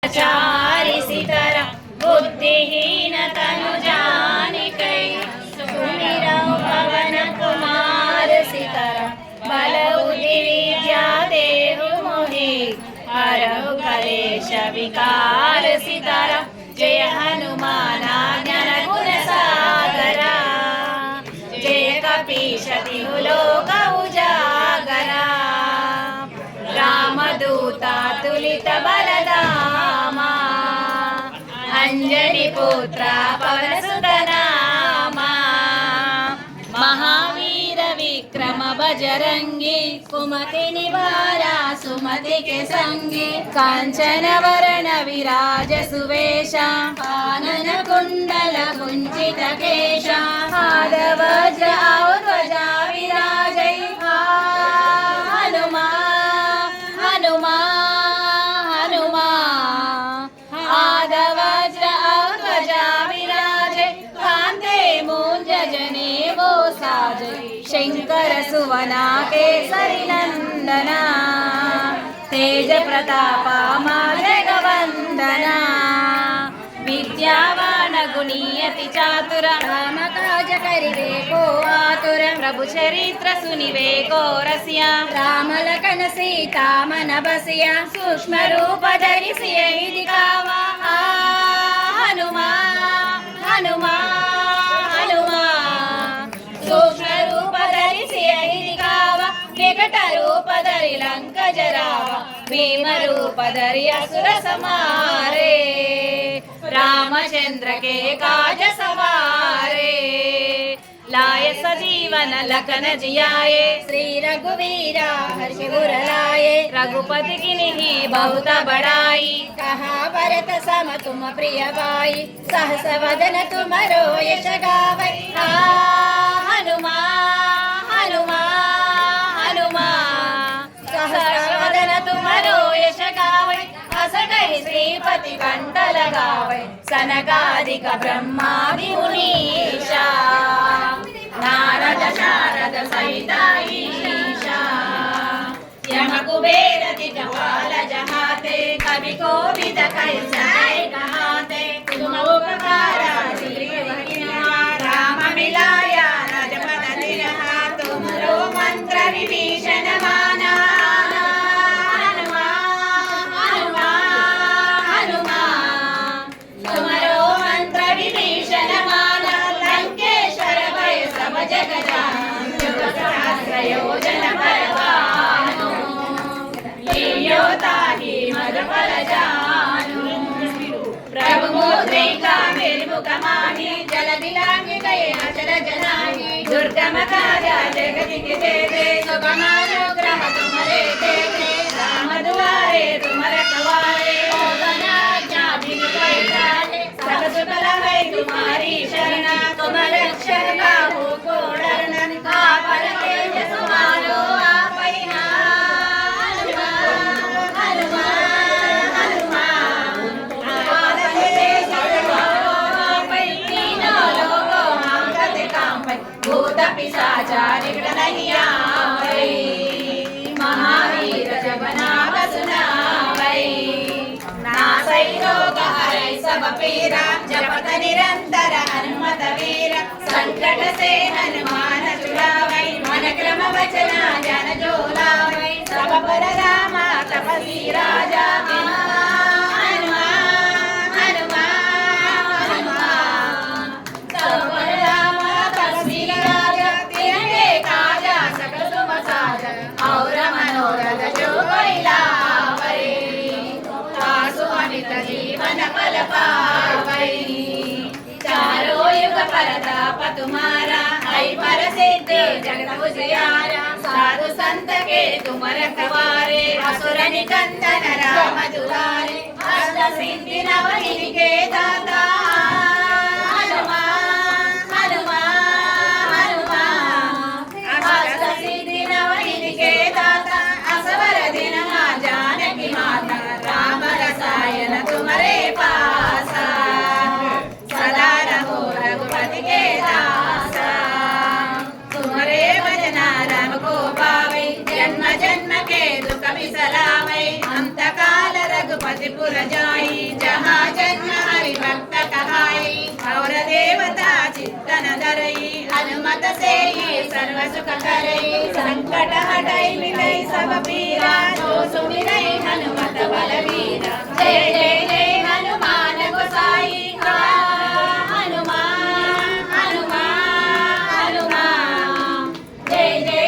चारि सितर बुद्धिहीन तनु जानिकै सुमिरौ पवन कुमार सितर बल बुद्धि विद्या देहु मोहि हरहु कलेश विकार सितर जय हनुमाना ज्ञान गुण सागरा जय कपीशति लोक उजागरा रामदूता तुलित बलदामा अंजनी पुत्र पवन सुत नामा महावीर विक्रम बजरंगी कुमति निवारा सुमति के संगी कांचन वरण विराज सुवेशा कानन कुंडल कुंचित केशा हारवज्र ध्वजा विराजै हनुमा हनुमा हनुमा आदवज्र ध्वजा विराजे कांते मूंज जने वो साजे शंकर सुवना केसरी नंदना तेज प्रतापा जगवंदना विद्यावान गुणीयति चातुर राम काज करिवे को आतुर प्रभु चरित्र सुनिवे को रसिया राम लखन सीता मन बसिया सूक्ष्म रूप धरिसिए दिखावा हनुमा हनुमा हनुमा सूक्ष्म रूप धरिसिए दिखावा विकट रूप धरि लंक जरावा भीम रूप धरि असुर समारे रामचंद्र के काज सवारे लाय सजीवन लखन जियाए श्री रघुवीरा हर्ष उर लाए रघुपति किन्हीं बहुत बड़ाई कहा भरत सम तुम प्रिय भाई सहस वदन तुमरो यश गावै हनुमा हनुमा हनुमा सहस वदन तुमरो यश गावै असगहि श्रीपति कंठ लगावै सनकादिक ब्रह्मादि मुनीषा नारद शारद सहित ईशा यम कुबेर दिगपाल जहाते कवि कोविद कहि सके कहाते तुम उपकार राम मिलाया राजपद तिरहा तुमरो मंत्र विभीषण माना योजन परवानो लियोताहि मधुफल जानो प्रभु मुद्रिका निर्मुख माहि जल दिलांगे गए अचर जनाहि दुर्गम काजा जगति के देते सुगमानुग्रह तुम्हारे देते राम दुआरे तुम रखवारे ओदनाज्ञा बिन कोई टाले सब सुख है तुम्हारी शरण तुम रक्षक काहू को डरना आपन तेज सुमारो आपै हनुमा हनुमा हनुमा आपन तेज सुमारो आपै तीनों लोकों हांगत कांपै भूत पिशाच निकट नहीं आवै महावीर जब नाम सुनावै नासै रोग हरै सब पीरा जपत निरंतर हनुमत वीर संकट से हनुमान छुड़ावै मन क्रम वचना जन जो लावै सब पर रामा तपस्वी राजा हनुमा हनुमा हनुमा सब पर रामा तपस्वी राजा तिनके काजा सकल तुम साजा और मनोरथ जो कोई लावै तासु अमित जीवन फल पावै चारों युग परताप तुम्हारा है पर सिद्धि जगत उजियारा साधु संत के तुम रखवारे असुर निकंदन राम दुलारे अष्ट सिद्धि नवनिधि के दाता हनुमा हनुमा हनुमा अष्ट सिद्धि नवनिधि के दाता असवर दिन जानकी माता राम रसायन तुम्हारे पासा सदा रहो रघुपति के दासा तुम्हारे भजना राम को पावे जन्म जन्म के दुख बिसरावे अंत काल रघुपति रजाई जहाँ जन्म हरि भक्त कहाई और देवता चित्तन धरई हनुमत से ये सर्व सुख करई संकट हटई मिटई सब पीरा जो सुमिरई हनुमत बलवीरा जय जय